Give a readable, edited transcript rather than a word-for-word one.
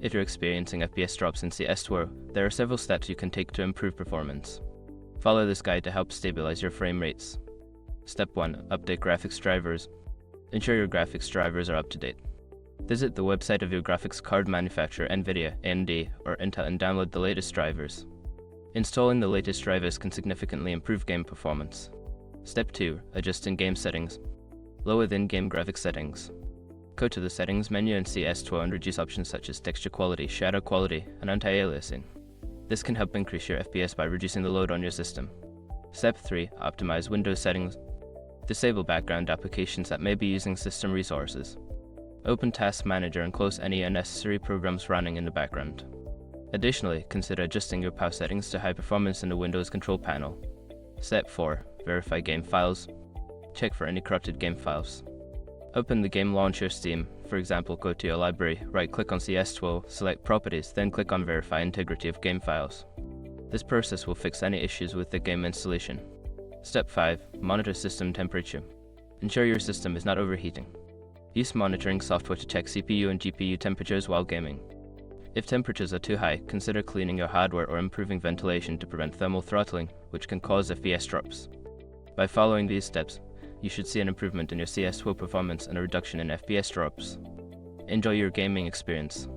If you're experiencing FPS drops in CS2, there are several steps you can take to improve performance. Follow this guide to help stabilize your frame rates. Step 1. Update graphics drivers. Ensure your graphics drivers are up to date. Visit the website of your graphics card manufacturer, NVIDIA, AMD, or Intel, and download the latest drivers. Installing the latest drivers can significantly improve game performance. Step 2. Adjust in-game settings. Lower the in-game graphics settings. Go to the Settings menu in CS2 and reduce options such as texture quality, shadow quality, and anti-aliasing. This can help increase your FPS by reducing the load on your system. Step 3. Optimize Windows settings. Disable background applications that may be using system resources. Open Task Manager and close any unnecessary programs running in the background. Additionally, consider adjusting your POW settings to high performance in the Windows control panel. Step 4. Verify game files. Check for any corrupted game files. Open the game launcher Steam. For example, go to your library, right-click on CS2, select Properties, then click on Verify Integrity of Game Files. This process will fix any issues with the game installation. Step 5. Monitor system temperature. Ensure your system is not overheating. Use monitoring software to check CPU and GPU temperatures while gaming. If temperatures are too high, consider cleaning your hardware or improving ventilation to prevent thermal throttling, which can cause FPS drops. By following these steps, you should see an improvement in your CS2 performance and a reduction in FPS drops. Enjoy your gaming experience.